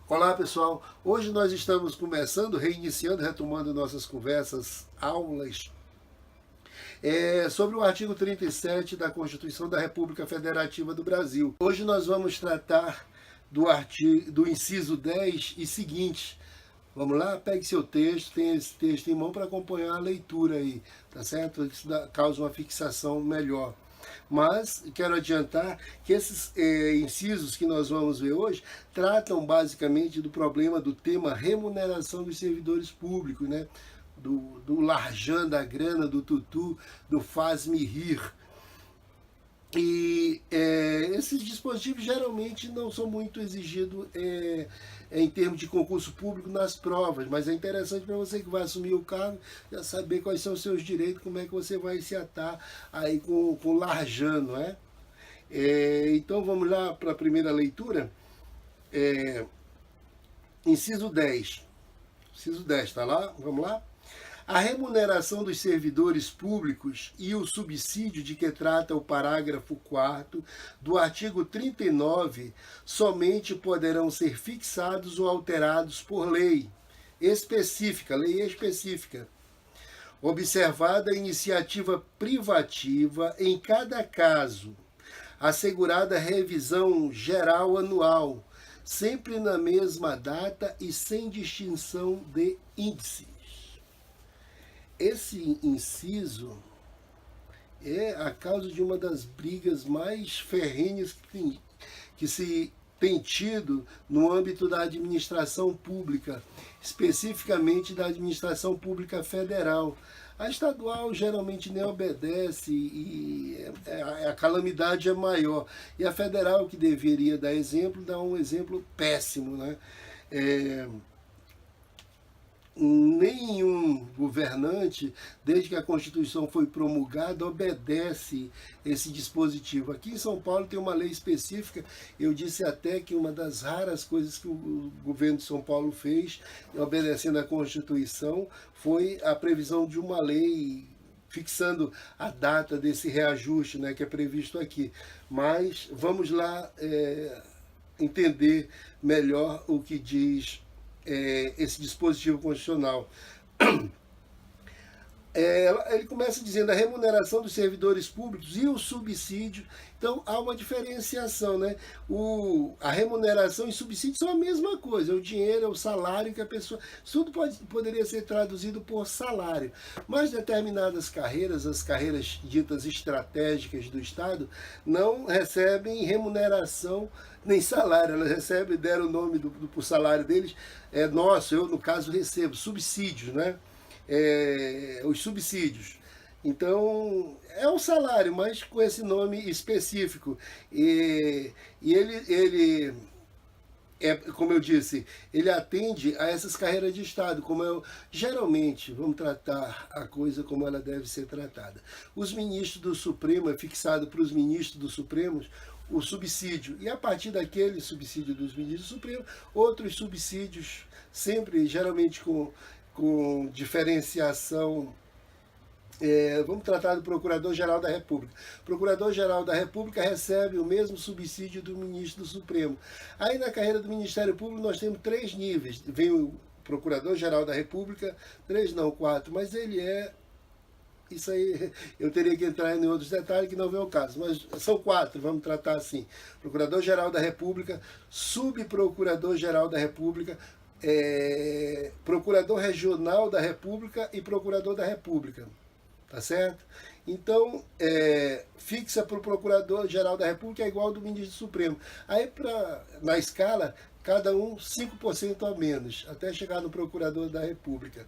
Olá pessoal, hoje nós estamos começando, reiniciando, retomando nossas conversas, aulas, sobre o artigo 37 da Constituição da República Federativa do Brasil. Hoje nós vamos tratar do inciso 10 e seguinte. Vamos lá? Pegue seu texto, tenha esse texto em mão para acompanhar a leitura aí, tá certo? Isso causa uma fixação melhor. Mas quero adiantar que esses incisos que nós vamos ver hoje tratam basicamente do problema do tema remuneração dos servidores públicos, né? Do larjan da grana, do tutu, do faz-me rir. E esses dispositivos geralmente não são muito exigidos em termos de concurso público nas provas, mas é interessante para você que vai assumir o cargo já saber quais são os seus direitos, como é que você vai se atar aí com o larjan, não é? Então vamos lá para a primeira leitura. Inciso 10. Inciso 10, está lá? Vamos lá? A remuneração dos servidores públicos e o subsídio de que trata o parágrafo 4º do artigo 39 somente poderão ser fixados ou alterados por lei específica, observada a iniciativa privativa em cada caso, assegurada revisão geral anual, sempre na mesma data e sem distinção de índice. Esse inciso é a causa de uma das brigas mais ferrenhas que se tem tido no âmbito da administração pública, especificamente da administração pública federal. A estadual geralmente nem obedece e a calamidade é maior. E a federal, que deveria dar exemplo, dá um exemplo péssimo, né? Nenhum governante, desde que a Constituição foi promulgada, obedece esse dispositivo. Aqui em São Paulo tem uma lei específica. Eu disse até que uma das raras coisas que o governo de São Paulo fez, obedecendo à Constituição, foi a previsão de uma lei fixando a data desse reajuste, né, que é previsto aqui. Mas vamos lá entender melhor o que diz esse dispositivo constitucional. Ele começa dizendo a remuneração dos servidores públicos e o subsídio. Então há uma diferenciação, né? A remuneração e subsídio são a mesma coisa, é o dinheiro, é o salário que a pessoa. Tudo poderia ser traduzido por salário. Mas determinadas carreiras, as carreiras ditas estratégicas do Estado, não recebem remuneração nem salário, elas deram o nome pro salário deles, nosso, eu no caso recebo subsídios, né? Os subsídios. Então, é um salário, mas com esse nome específico. E ele como eu disse, ele atende a essas carreiras de Estado, geralmente, vamos tratar a coisa como ela deve ser tratada. Os ministros do Supremo, é fixado para os ministros do Supremo o subsídio, e a partir daquele subsídio dos ministros do Supremo, outros subsídios, sempre, geralmente com diferenciação. Vamos tratar do Procurador-Geral da República. O Procurador-Geral da República recebe o mesmo subsídio do Ministro do Supremo. Aí na carreira do Ministério Público nós temos 3 níveis. Vem o Procurador-Geral da República, 3 não, 4, mas ele isso aí eu teria que entrar em outros detalhes que não vem ao caso, mas são 4, vamos tratar assim. Procurador-Geral da República, Subprocurador-Geral da República, Procurador Regional da República e Procurador da República. Tá certo? Então, fixa para o Procurador-Geral da República é igual ao do Ministro do Supremo. Aí, na escala, cada um 5% a menos, até chegar no Procurador da República.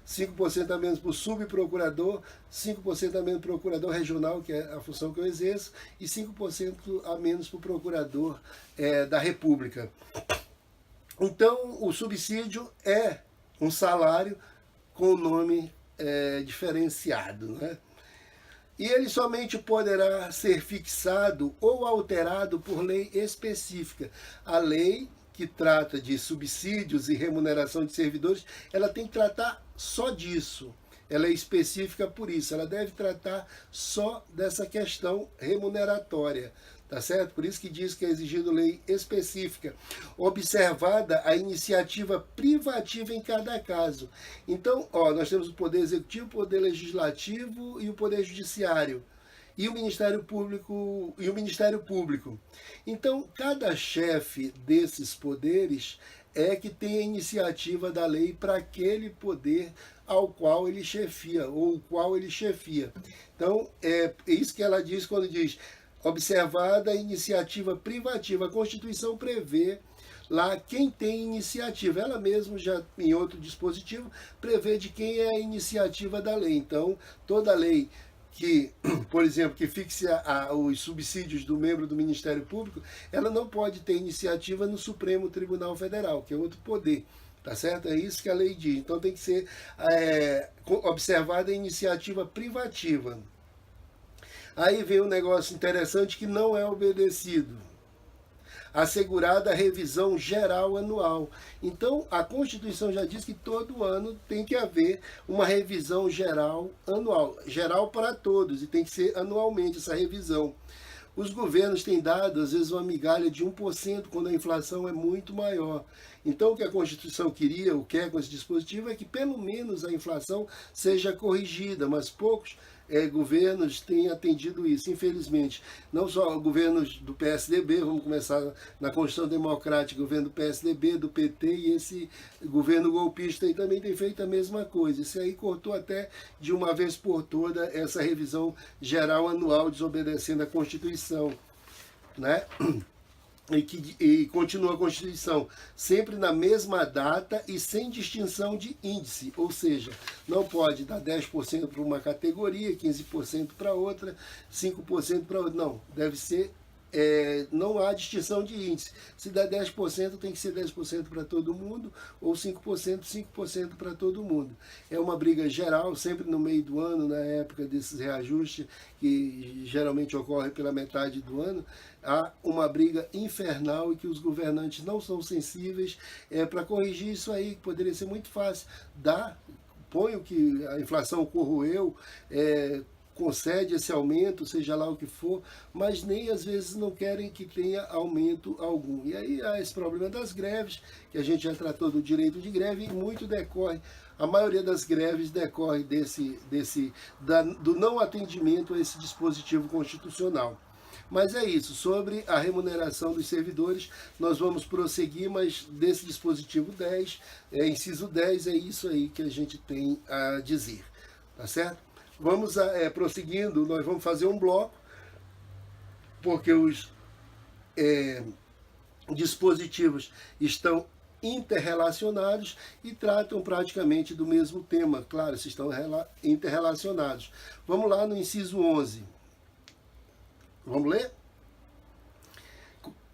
5% a menos para o subprocurador, 5% a menos para o procurador regional, que é a função que eu exerço, e 5% a menos para o procurador da República. Então, o subsídio é um salário com o nome diferenciado, né? E ele somente poderá ser fixado ou alterado por lei específica. A lei que trata de subsídios e remuneração de servidores, ela tem que tratar só disso. Ela é específica por isso. Ela deve tratar só dessa questão remuneratória, tá certo? Por isso que diz que é exigido lei específica, observada a iniciativa privativa em cada caso. Então, ó, nós temos o Poder Executivo, o Poder Legislativo e o Poder Judiciário. E o Ministério Público. Então, cada chefe desses poderes é que tem a iniciativa da lei para aquele poder ao qual ele chefia, ou o qual ele chefia. Então, é isso que ela diz quando diz observada a iniciativa privativa. A Constituição prevê lá quem tem iniciativa. Ela mesma, já em outro dispositivo, prevê de quem é a iniciativa da lei. Então, toda lei que, por exemplo, que fixe os subsídios do membro do Ministério Público, ela não pode ter iniciativa no Supremo Tribunal Federal, que é outro poder. Tá certo? É isso que a lei diz. Então tem que ser observada a iniciativa privativa. Aí vem um negócio interessante que não é obedecido. Assegurada a revisão geral anual. Então, a Constituição já diz que todo ano tem que haver uma revisão geral anual. Geral para todos, e tem que ser anualmente essa revisão. Os governos têm dado, às vezes, uma migalha de 1%, quando a inflação é muito maior. Então, o que a Constituição queria, ou quer com esse dispositivo, é que pelo menos a inflação seja corrigida, mas poucos governos têm atendido isso, infelizmente. Não só governos do PSDB, vamos começar na Constituição Democrática, governo do PSDB, do PT, e esse governo golpista aí também tem feito a mesma coisa. Isso aí cortou até de uma vez por toda essa revisão geral anual, desobedecendo a Constituição, né? E continua a Constituição, sempre na mesma data e sem distinção de índice, ou seja, não pode dar 10% para uma categoria, 15% para outra, 5% para outra, não, deve ser, não há distinção de índice. Se der 10%, tem que ser 10% para todo mundo, ou 5% para todo mundo. É uma briga geral, sempre no meio do ano, na época desses reajustes, que geralmente ocorre pela metade do ano, há uma briga infernal e que os governantes não são sensíveis para corrigir isso aí, que poderia ser muito fácil. Põe o que a inflação corroeu, concede esse aumento, seja lá o que for, mas nem às vezes não querem que tenha aumento algum. E aí há esse problema das greves, que a gente já tratou do direito de greve, e muito decorre, a maioria das greves decorre do não atendimento a esse dispositivo constitucional. Mas é isso, sobre a remuneração dos servidores, nós vamos prosseguir, mas desse dispositivo 10, inciso 10, é isso aí que a gente tem a dizer, tá certo? Vamos prosseguindo, nós vamos fazer um bloco, porque os dispositivos estão interrelacionados e tratam praticamente do mesmo tema, claro, se estão interrelacionados. Vamos lá no inciso 11. Vamos ler?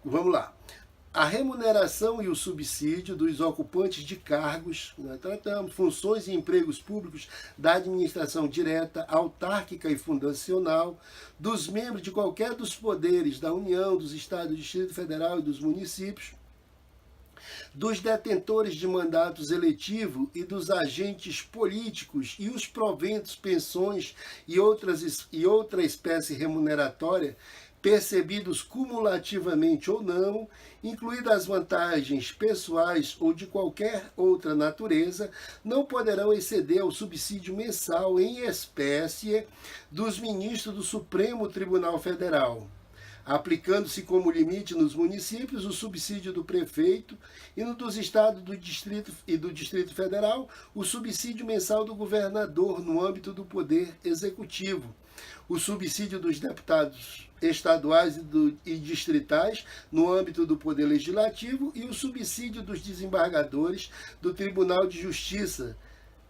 Vamos lá. A remuneração e o subsídio dos ocupantes de cargos, nós tratamos, funções e empregos públicos da administração direta, autárquica e fundacional, dos membros de qualquer dos poderes da União, dos Estados, do Distrito Federal e dos municípios, dos detentores de mandatos eletivos e dos agentes políticos e os proventos, pensões e outra espécie remuneratória, percebidos cumulativamente ou não, incluídas as vantagens pessoais ou de qualquer outra natureza, não poderão exceder ao subsídio mensal em espécie dos ministros do Supremo Tribunal Federal, aplicando-se como limite nos municípios o subsídio do prefeito e no dos estados do Distrito Federal o subsídio mensal do governador no âmbito do Poder Executivo, o subsídio dos deputados estaduais e distritais no âmbito do Poder Legislativo e o subsídio dos desembargadores do Tribunal de Justiça,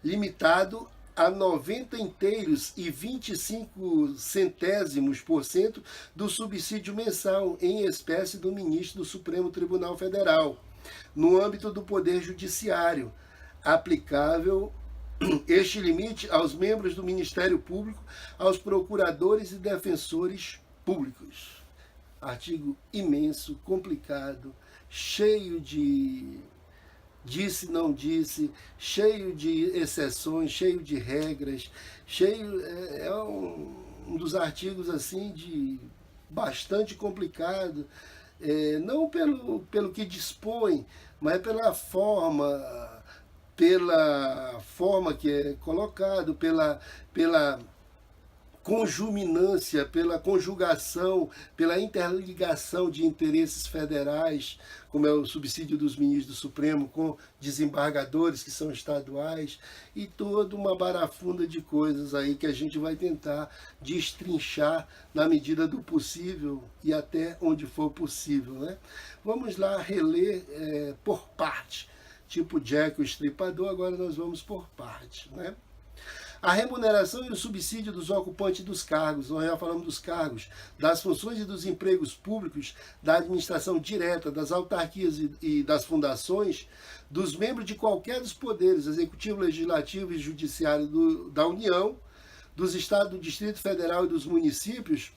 limitado a 90 inteiros e 25 centésimos% do subsídio mensal em espécie do ministro do Supremo Tribunal Federal, no âmbito do Poder Judiciário, aplicável este limite aos membros do Ministério Público, aos procuradores e defensores públicos. Artigo imenso, complicado, cheio de disse, não disse, cheio de exceções, cheio de regras, cheio, um dos artigos assim de bastante complicado, não pelo que dispõe, mas pela forma que é colocado, pela conjuminância, pela conjugação, pela interligação de interesses federais, como é o subsídio dos ministros do Supremo com desembargadores que são estaduais, e toda uma barafunda de coisas aí que a gente vai tentar destrinchar na medida do possível e até onde for possível, né? Vamos lá reler por parte, tipo Jack o Estripador, agora nós vamos por parte, né? A remuneração e o subsídio dos ocupantes dos cargos, nós já falamos dos cargos, das funções e dos empregos públicos, da administração direta, das autarquias e das fundações, dos membros de qualquer dos poderes, executivo, legislativo e judiciário da União, dos estados, do Distrito Federal e dos municípios,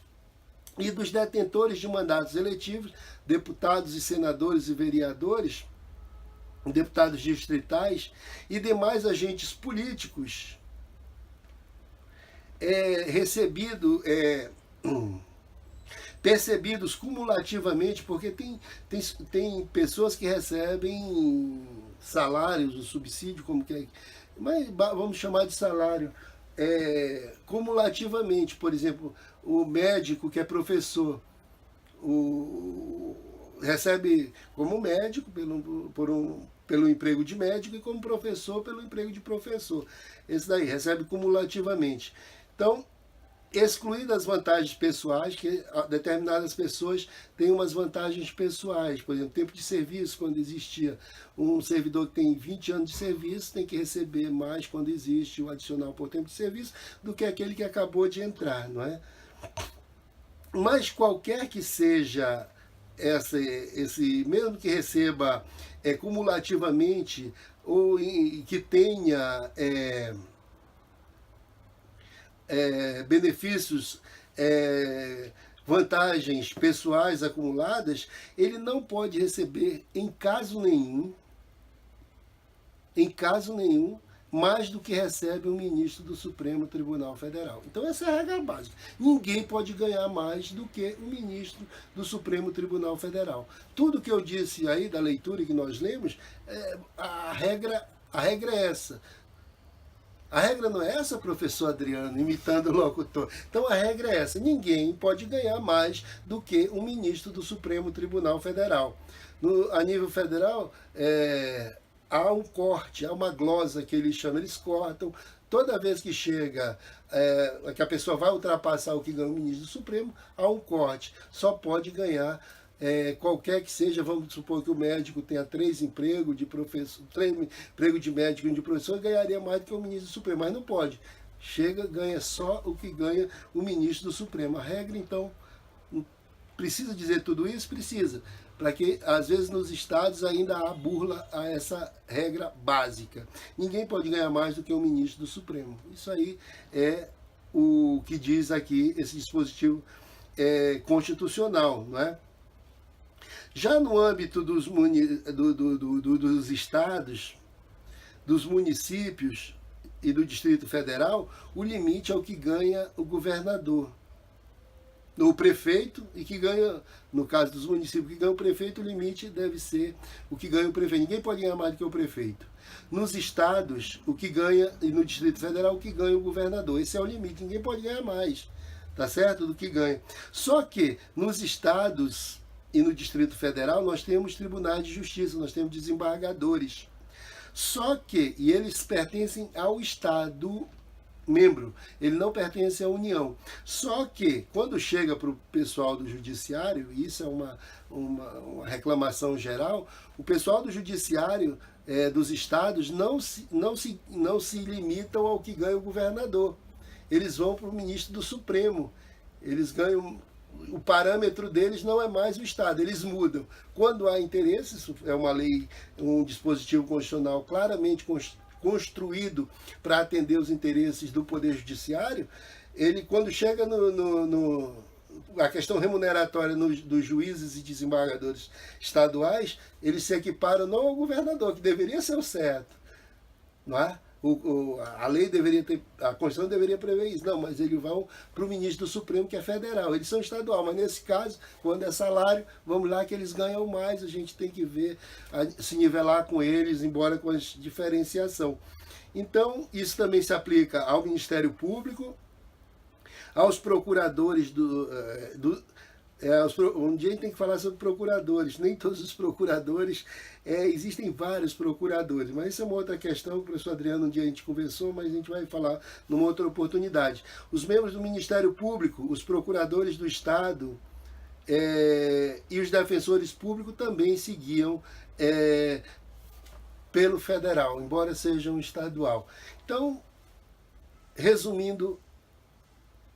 e dos detentores de mandatos eletivos, deputados e senadores e vereadores, deputados distritais e demais agentes políticos, percebidos cumulativamente, porque tem pessoas que recebem salários, o subsídio, como que é, mas vamos chamar de salário, cumulativamente. Por exemplo, o médico que é professor, recebe como médico pelo emprego de médico, e como professor pelo emprego de professor. Esse daí recebe cumulativamente. Então, excluídas as vantagens pessoais, que determinadas pessoas têm umas vantagens pessoais. Por exemplo, tempo de serviço, quando existia um servidor que tem 20 anos de serviço, tem que receber mais quando existe o adicional por tempo de serviço do que aquele que acabou de entrar, não é? Mas qualquer que seja mesmo que receba cumulativamente, ou que tenha benefícios, vantagens pessoais acumuladas, ele não pode receber em caso nenhum, mais do que recebe um ministro do Supremo Tribunal Federal. Então essa é a regra básica. Ninguém pode ganhar mais do que um ministro do Supremo Tribunal Federal. Tudo que eu disse aí da leitura que nós lemos, a regra é essa. A regra não é essa, professor Adriano, imitando o locutor. Então a regra é essa: ninguém pode ganhar mais do que um ministro do Supremo Tribunal Federal. A nível federal, há um corte, há uma glosa que eles chamam, eles cortam. Toda vez que chega, que a pessoa vai ultrapassar o que ganha o ministro do Supremo, há um corte. Só pode ganhar qualquer que seja. Vamos supor que o médico tenha 3 empregos de professor, 3 empregos de médico e de professor, ganharia mais do que o ministro do Supremo, mas não pode. Chega, ganha só o que ganha o ministro do Supremo. A regra, então, precisa dizer tudo isso? Precisa. Para que, às vezes, nos estados ainda há burla a essa regra básica. Ninguém pode ganhar mais do que o ministro do Supremo. Isso aí é o que diz aqui esse dispositivo constitucional, não é? Já no âmbito dos estados, dos municípios e do Distrito Federal, o limite é o que ganha o governador. O prefeito, e que ganha, no caso dos municípios, que ganha o prefeito, o limite deve ser o que ganha o prefeito. Ninguém pode ganhar mais do que o prefeito. Nos estados, o que ganha, e no Distrito Federal, o que ganha o governador. Esse é o limite, ninguém pode ganhar mais, tá certo? Do que ganha. Só que nos estados e no Distrito Federal nós temos tribunais de justiça, nós temos desembargadores. Só que, e eles pertencem ao Estado membro, ele não pertence à União. Só que, quando chega para o pessoal do Judiciário, e isso é uma reclamação geral, o pessoal do Judiciário dos estados não se limitam ao que ganha o governador. Eles vão para o ministro do Supremo. Eles ganham. O parâmetro deles não é mais o Estado, eles mudam. Quando há interesse, isso é uma lei, um dispositivo constitucional claramente construído para atender os interesses do Poder Judiciário, ele, quando chega a questão remuneratória dos juízes e desembargadores estaduais, eles se equiparam não ao governador, que deveria ser o certo, não é? a lei deveria ter, a Constituição deveria prever isso. Não, mas eles vão para o ministro do Supremo, que é federal. Eles são estadual, mas nesse caso, quando é salário, vamos lá que eles ganham mais, a gente tem que ver, se nivelar com eles, embora com a diferenciação. Então, isso também se aplica ao Ministério Público, aos procuradores um dia a gente tem que falar sobre procuradores. Nem todos os procuradores, existem vários procuradores, mas isso é uma outra questão que o professor Adriano um dia a gente conversou, mas a gente vai falar numa outra oportunidade. Os membros do Ministério Público, os procuradores do Estado e os defensores públicos também seguiam pelo federal, embora sejam estadual. Então, resumindo,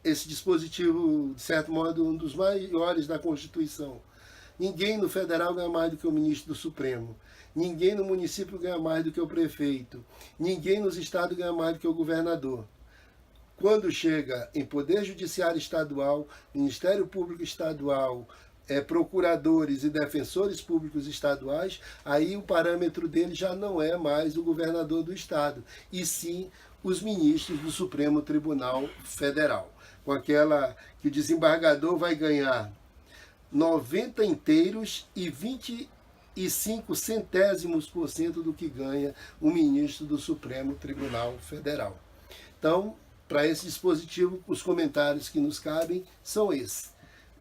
esse dispositivo, de certo modo, um dos maiores da Constituição. Ninguém no federal ganha mais do que o ministro do Supremo. Ninguém no município ganha mais do que o prefeito. Ninguém nos estados ganha mais do que o governador. Quando chega em Poder Judiciário Estadual, Ministério Público Estadual, procuradores e defensores públicos estaduais, aí o parâmetro dele já não é mais o governador do estado, e sim os ministros do Supremo Tribunal Federal. Com aquela que o desembargador vai ganhar 90 inteiros e 25 centésimos por cento do que ganha o ministro do Supremo Tribunal Federal. Então, para esse dispositivo, os comentários que nos cabem são esses.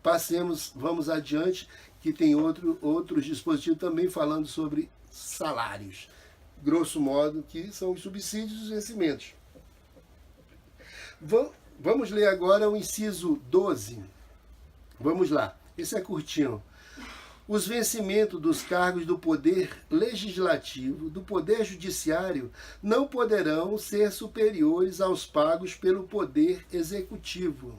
Passemos, vamos adiante, que tem outros dispositivos também falando sobre salários. Grosso modo, que são os subsídios e os vencimentos. Vamos ler agora o inciso 12. Vamos lá, esse é curtinho. Os vencimentos dos cargos do Poder Legislativo, do Poder Judiciário, não poderão ser superiores aos pagos pelo Poder Executivo.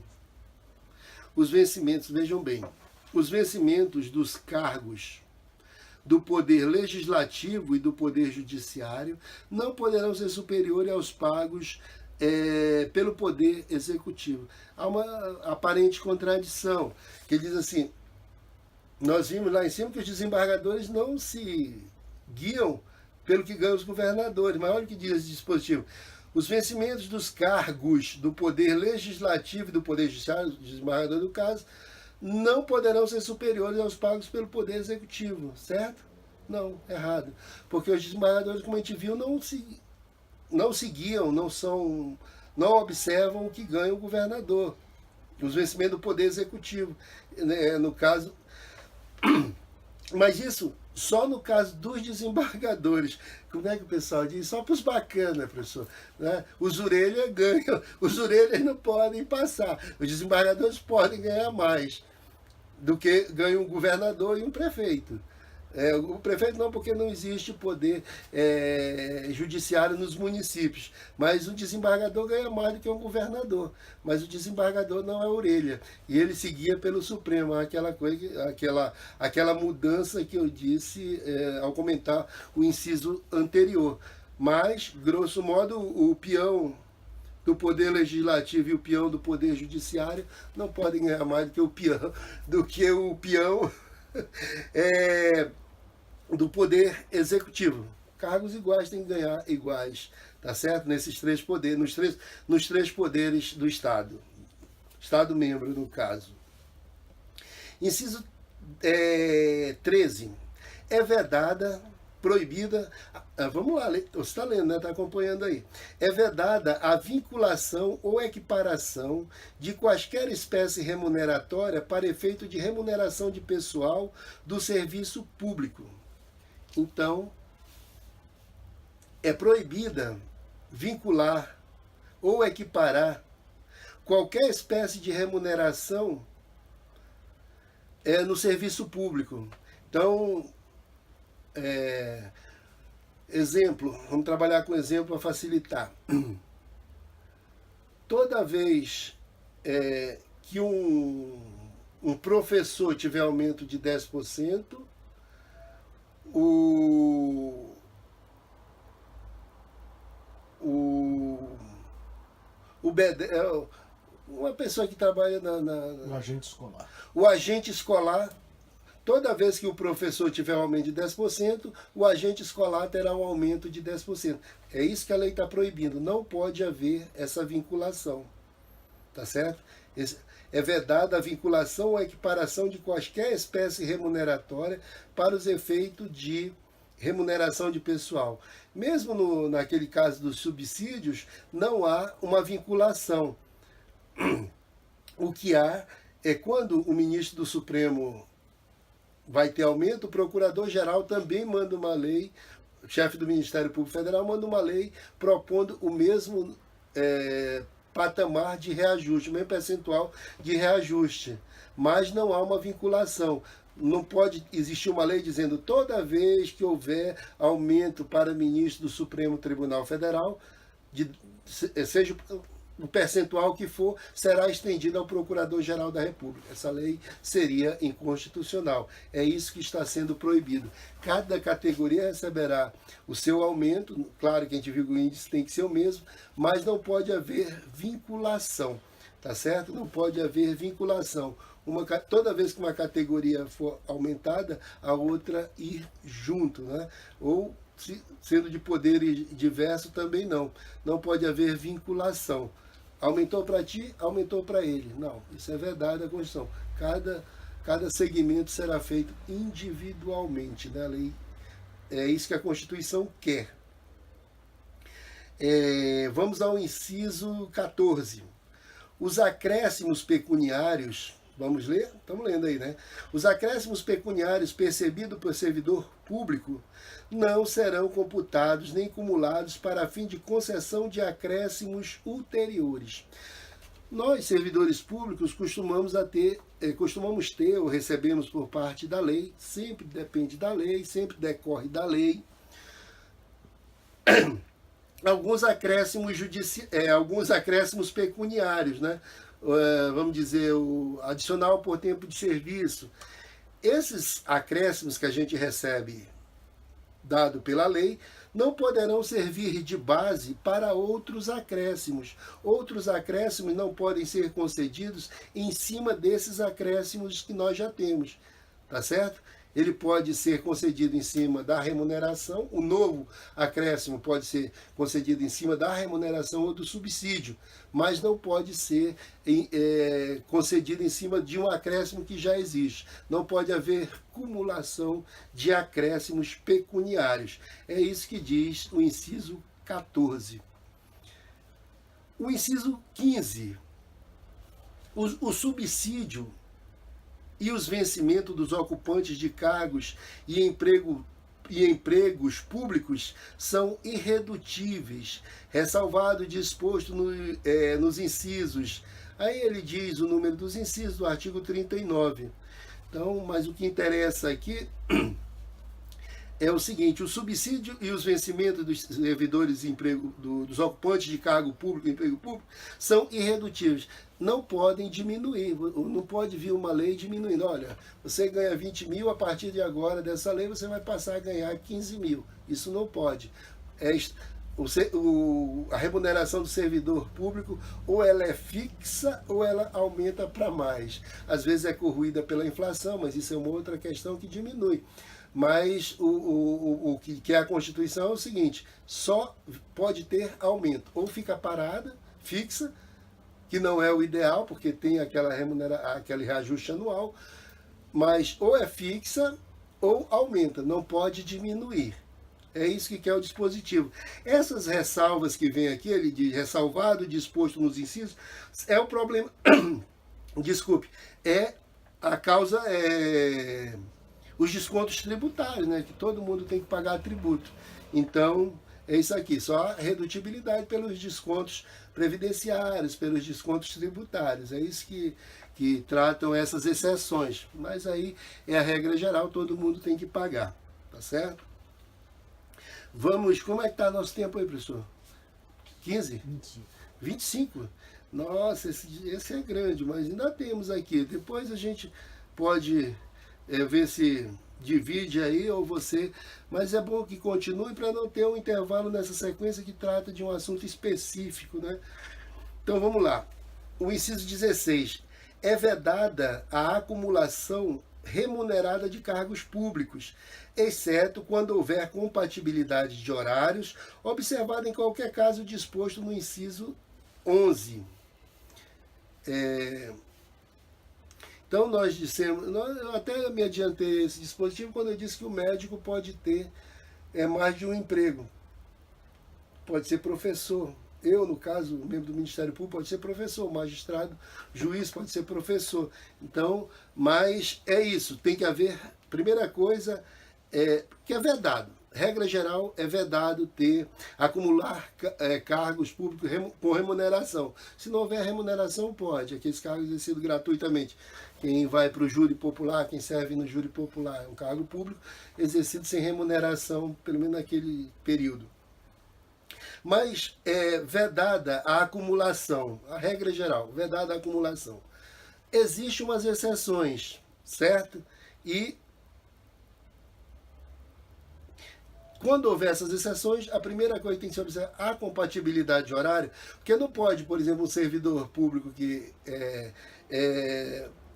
Os vencimentos, vejam bem, os vencimentos dos cargos do Poder Legislativo e do Poder Judiciário não poderão ser superiores aos pagos pelo Poder Executivo. Há uma aparente contradição, que diz assim, nós vimos lá em cima que os desembargadores não se guiam pelo que ganham os governadores, mas olha o que diz esse dispositivo. Os vencimentos dos cargos do Poder Legislativo e do Poder Judiciário, do desembargador do caso, não poderão ser superiores aos pagos pelo Poder Executivo, certo? Não, errado. Porque os desembargadores, como a gente viu, não se guiam, não observam o que ganha o governador. Os vencimentos do Poder Executivo, no caso. Mas isso só no caso dos desembargadores. Como é que o pessoal diz? Só para os bacanas, professor. Né? Os orelhas ganham, os orelhas não podem passar. Os desembargadores podem ganhar mais do que ganha um governador e um prefeito. O prefeito não, porque não existe poder judiciário nos municípios, mas o desembargador ganha mais do que um governador, mas o desembargador não é orelha, e ele seguia pelo Supremo, aquela coisa, aquela mudança que eu disse ao comentar o inciso anterior. Mas, grosso modo, o peão do Poder Legislativo e o peão do Poder Judiciário não podem ganhar mais do que o peão do Poder Executivo. Cargos iguais têm que ganhar iguais, tá certo? Nesses três poderes, nos três poderes do Estado. Estado membro, no caso. Inciso 13. É vedada, proibida, vamos lá, você está lendo, né? Está acompanhando aí. É vedada a vinculação ou equiparação de quaisquer espécie remuneratória para efeito de remuneração de pessoal do serviço público. Então, é proibida vincular ou equiparar qualquer espécie de remuneração no serviço público. Então, exemplo, vamos trabalhar com exemplo para facilitar. Toda vez que um professor tiver aumento de 10%, uma pessoa que trabalha o agente escolar. O agente escolar toda vez que o professor tiver um aumento de 10%, o agente escolar terá um aumento de 10%. É isso que a lei está proibindo. Não pode haver essa vinculação. Tá certo? É vedada a vinculação ou equiparação de qualquer espécie remuneratória para os efeitos de remuneração de pessoal. Mesmo naquele caso dos subsídios, não há uma vinculação. O que há é quando o ministro do Supremo vai ter aumento, o procurador-geral também manda uma lei, o chefe do Ministério Público Federal manda uma lei propondo o mesmo patamar de reajuste, o mesmo percentual de reajuste. Mas não há uma vinculação. Não pode existir uma lei dizendo toda vez que houver aumento para ministro do Supremo Tribunal Federal, seja o percentual que for, será estendido ao Procurador-Geral da República. Essa lei seria inconstitucional. É isso que está sendo proibido. Cada categoria receberá o seu aumento, claro que a gente viu que o índice tem que ser o mesmo, mas não pode haver vinculação, tá certo? Não pode haver vinculação. Toda vez que uma categoria for aumentada, a outra ir junto, né? Ou sendo de poder diverso também não. Não pode haver vinculação. Aumentou para ti, aumentou para ele. Não, isso é verdade da Constituição. Cada segmento será feito individualmente, né? A lei, é isso que a Constituição quer. Vamos ao inciso 14. Os acréscimos pecuniários, vamos ler? Estamos lendo aí, né? Os acréscimos pecuniários percebidos por servidor público não serão computados nem cumulados para fim de concessão de acréscimos ulteriores. Nós, servidores públicos, costumamos ter ou recebemos por parte da lei, sempre depende da lei, sempre decorre da lei, alguns acréscimos pecuniários, né? Vamos dizer, o adicional por tempo de serviço. Esses acréscimos que a gente recebe dado pela lei não poderão servir de base para outros acréscimos. Outros acréscimos não podem ser concedidos em cima desses acréscimos que nós já temos, tá certo? Ele pode ser concedido em cima da remuneração, o novo acréscimo pode ser concedido em cima da remuneração ou do subsídio, mas não pode ser concedido em cima de um acréscimo que já existe. Não pode haver cumulação de acréscimos pecuniários. É isso que diz o inciso 14. O inciso 15. O subsídio e os vencimentos dos ocupantes de cargos e empregos públicos são irredutíveis, ressalvado o disposto nos incisos. Aí ele diz o número dos incisos do artigo 39. Então, mas o que interessa aqui é o seguinte: o subsídio e os vencimentos dos servidores de emprego, dos ocupantes de cargo público e emprego público são irredutíveis. Não podem diminuir, não pode vir uma lei diminuindo. Olha, você ganha 20 mil, a partir de agora dessa lei você vai passar a ganhar 15 mil. Isso não pode. A remuneração do servidor público ou ela é fixa ou ela aumenta para mais. Às vezes é corroída pela inflação, mas isso é uma outra questão que diminui. Mas o que é a Constituição é o seguinte: só pode ter aumento. Ou fica parada, fixa, que não é o ideal, porque tem aquele reajuste anual, mas ou é fixa ou aumenta, não pode diminuir. É isso que quer o dispositivo. Essas ressalvas que vem aqui, ele diz ressalvado, disposto nos incisos, é o problema. Desculpe, a causa os descontos tributários, né? Que todo mundo tem que pagar tributo. Então, é isso aqui, só a redutibilidade pelos descontos previdenciários, pelos descontos tributários. É isso que tratam essas exceções. Mas aí é a regra geral, todo mundo tem que pagar, tá certo? Vamos, como é que está nosso tempo aí, professor? 15? 25? Nossa, esse é grande, mas ainda temos aqui. Depois a gente pode ver se divide aí ou você, mas é bom que continue para não ter um intervalo nessa sequência que trata de um assunto específico, né? Então vamos lá. O inciso 16. É vedada a acumulação remunerada de cargos públicos, exceto quando houver compatibilidade de horários, observado em qualquer caso disposto no inciso 11. Então nós dissemos, eu até me adiantei esse dispositivo quando eu disse que o médico pode ter mais de um emprego. Pode ser professor. Eu, no caso, membro do Ministério Público, pode ser professor, magistrado, juiz pode ser professor. Então, mas é isso, tem que haver, primeira coisa, que é vedado. Regra geral, é vedado acumular cargos públicos com remuneração. Se não houver remuneração, pode. Aqueles cargos exercidos gratuitamente. Quem vai para o júri popular, quem serve no júri popular, é um cargo público exercido sem remuneração, pelo menos naquele período. Mas é vedada a acumulação, a regra geral, vedada a acumulação. Existem umas exceções, certo? E quando houver essas exceções, a primeira coisa que tem que ser observar é a compatibilidade de horário, porque não pode, por exemplo, um servidor público que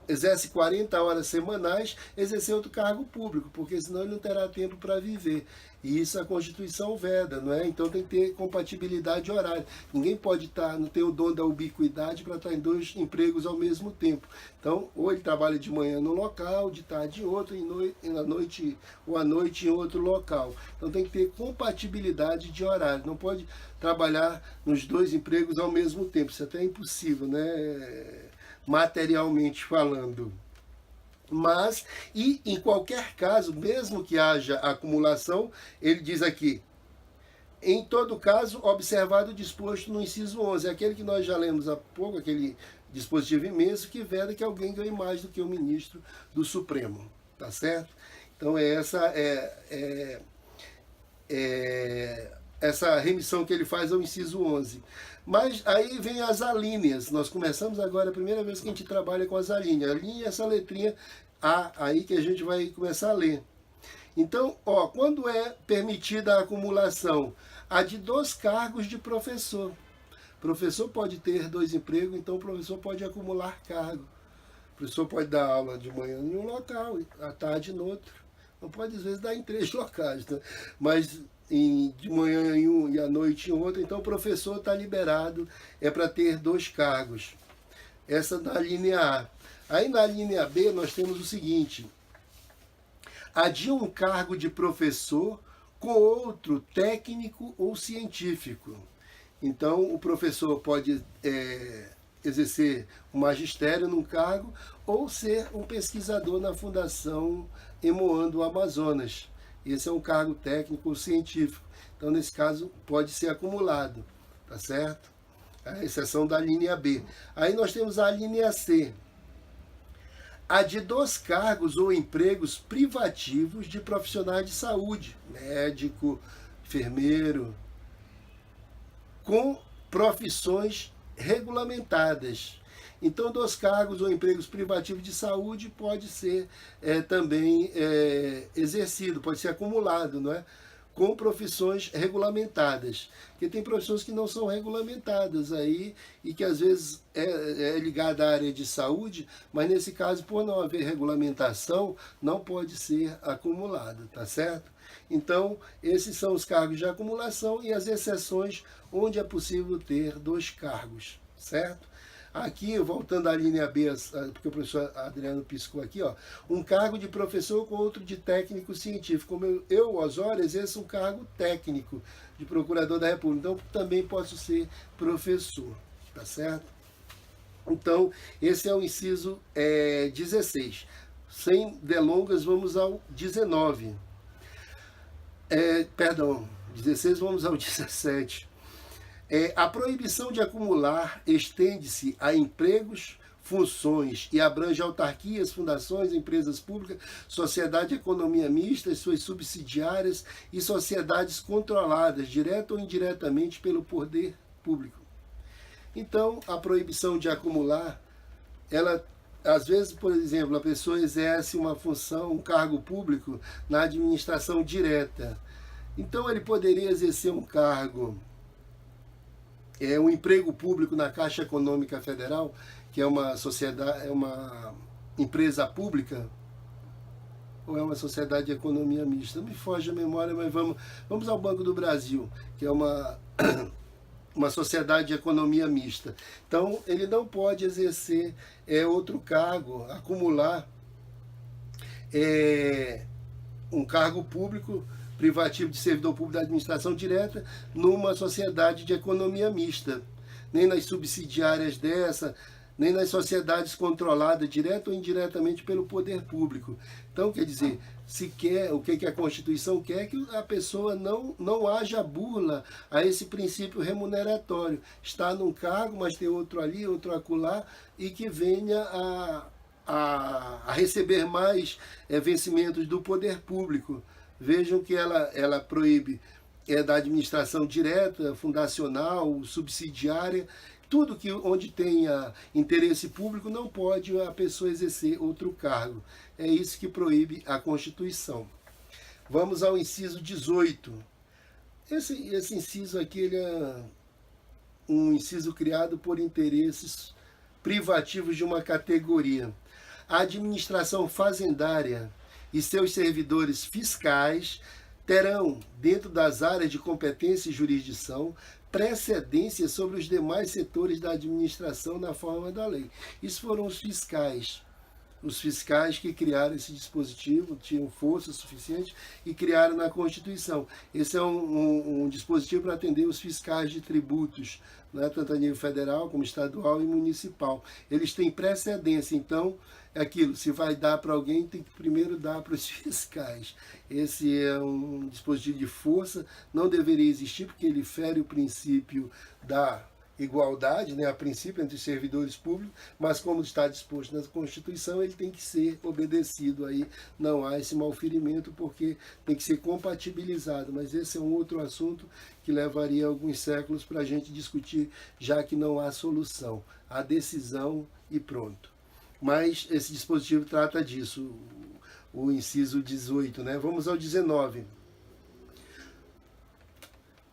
exerce 40 horas semanais, exercer outro cargo público, porque senão ele não terá tempo para viver. E isso a Constituição veda, não é? Então tem que ter compatibilidade de horário. Ninguém pode não ter o dom da ubiquidade para estar em 2 empregos ao mesmo tempo. Então, ou ele trabalha de manhã num local, de tarde em outro, ou à noite em outro local. Então tem que ter compatibilidade de horário. Não pode trabalhar nos 2 empregos ao mesmo tempo. Isso até é impossível, né? Materialmente falando. Mas, e em qualquer caso, mesmo que haja acumulação, ele diz aqui, em todo caso, observado o disposto no inciso 11, aquele que nós já lemos há pouco, aquele dispositivo imenso que veda que alguém ganhe mais do que o ministro do Supremo, tá certo? Então, essa remissão que ele faz ao inciso 11. Mas aí vem as alíneas. Nós começamos agora, a primeira vez que a gente trabalha com as alíneas. A linha é essa letrinha A, aí que a gente vai começar a ler. Então, quando é permitida a acumulação? A de 2 cargos de professor. O professor pode ter 2 empregos, então o professor pode acumular cargo. O professor pode dar aula de manhã em um local, à tarde em outro. Não pode, às vezes, dar em 3 locais, né? Mas de manhã em um e à noite em outro, então o professor está liberado, para ter 2 cargos. Essa na linha A. Aí na linha B nós temos o seguinte, a de um cargo de professor com outro técnico ou científico. Então o professor pode exercer o magistério num cargo ou ser um pesquisador na Fundação Emoando Amazonas. Esse é um cargo técnico ou científico. Então, nesse caso, pode ser acumulado, tá certo? A exceção da linha B. Aí nós temos a linha C. A de 2 cargos ou empregos privativos de profissionais de saúde, médico, enfermeiro, com profissões regulamentadas. Então, 2 cargos ou empregos privativos de saúde pode ser também exercido, pode ser acumulado, não é? Com profissões regulamentadas. Porque tem profissões que não são regulamentadas aí e que às vezes é ligada à área de saúde, mas nesse caso, por não haver regulamentação, não pode ser acumulado, tá certo? Então, esses são os cargos de acumulação e as exceções onde é possível ter 2 cargos, certo? Aqui, voltando à linha B, porque o professor Adriano piscou aqui, um cargo de professor com outro de técnico científico. Como eu Osório, exerço um cargo técnico de procurador da República, então também posso ser professor, tá certo? Então, esse é o inciso 16. Sem delongas, vamos ao 19. 16, vamos ao 17. A proibição de acumular estende-se a empregos, funções e abrange autarquias, fundações, empresas públicas, sociedade de economia mista, suas subsidiárias e sociedades controladas, direta ou indiretamente, pelo poder público. Então, a proibição de acumular, ela, às vezes, por exemplo, a pessoa exerce uma função, um cargo público na administração direta. Então, ele poderia exercer um cargo, um emprego público na Caixa Econômica Federal, que é uma sociedade, é uma empresa pública, ou é uma sociedade de economia mista? Me foge a memória, mas vamos ao Banco do Brasil, que é uma sociedade de economia mista. Então, ele não pode exercer outro cargo, acumular um cargo público, privativo de servidor público da administração direta, numa sociedade de economia mista. Nem nas subsidiárias dessa, nem nas sociedades controladas direta ou indiretamente pelo poder público. Então, quer dizer, se quer, o que a Constituição quer, que a pessoa não haja burla a esse princípio remuneratório. Está num cargo, mas tem outro ali, outro acolá, e que venha a receber mais vencimentos do poder público. Vejam que ela proíbe da administração direta, fundacional, subsidiária, tudo onde tenha interesse público não pode a pessoa exercer outro cargo. É isso que proíbe a Constituição. Vamos ao inciso 18. Esse inciso aqui ele é um inciso criado por interesses privativos de uma categoria. A administração fazendária e seus servidores fiscais terão, dentro das áreas de competência e jurisdição, precedência sobre os demais setores da administração na forma da lei. Isso foram os fiscais que criaram esse dispositivo, tinham força suficiente e criaram na Constituição. Esse é um dispositivo para atender os fiscais de tributos, né, tanto a nível federal como estadual e municipal. Eles têm precedência, então, aquilo, se vai dar para alguém, tem que primeiro dar para os fiscais. Esse é um dispositivo de força, não deveria existir, porque ele fere o princípio da igualdade, né, a princípio entre os servidores públicos, mas como está disposto na Constituição, ele tem que ser obedecido. Aí não há esse malferimento, porque tem que ser compatibilizado. Mas esse é um outro assunto que levaria alguns séculos para a gente discutir, já que não há solução. Há decisão e pronto. Mas esse dispositivo trata disso, o inciso 18, né? Vamos ao 19.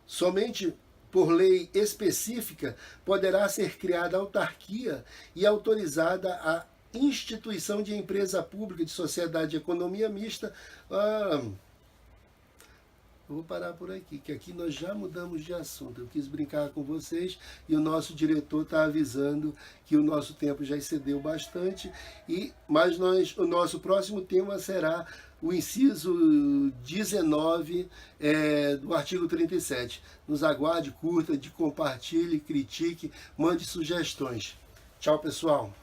Somente por lei específica poderá ser criada autarquia e autorizada a instituição de empresa pública de sociedade de economia mista. Eu vou parar por aqui, que aqui nós já mudamos de assunto. Eu quis brincar com vocês e o nosso diretor está avisando que o nosso tempo já excedeu bastante. Mas o nosso próximo tema será o inciso 19 do artigo 37. Nos aguarde, curta, compartilhe, critique, mande sugestões. Tchau, pessoal.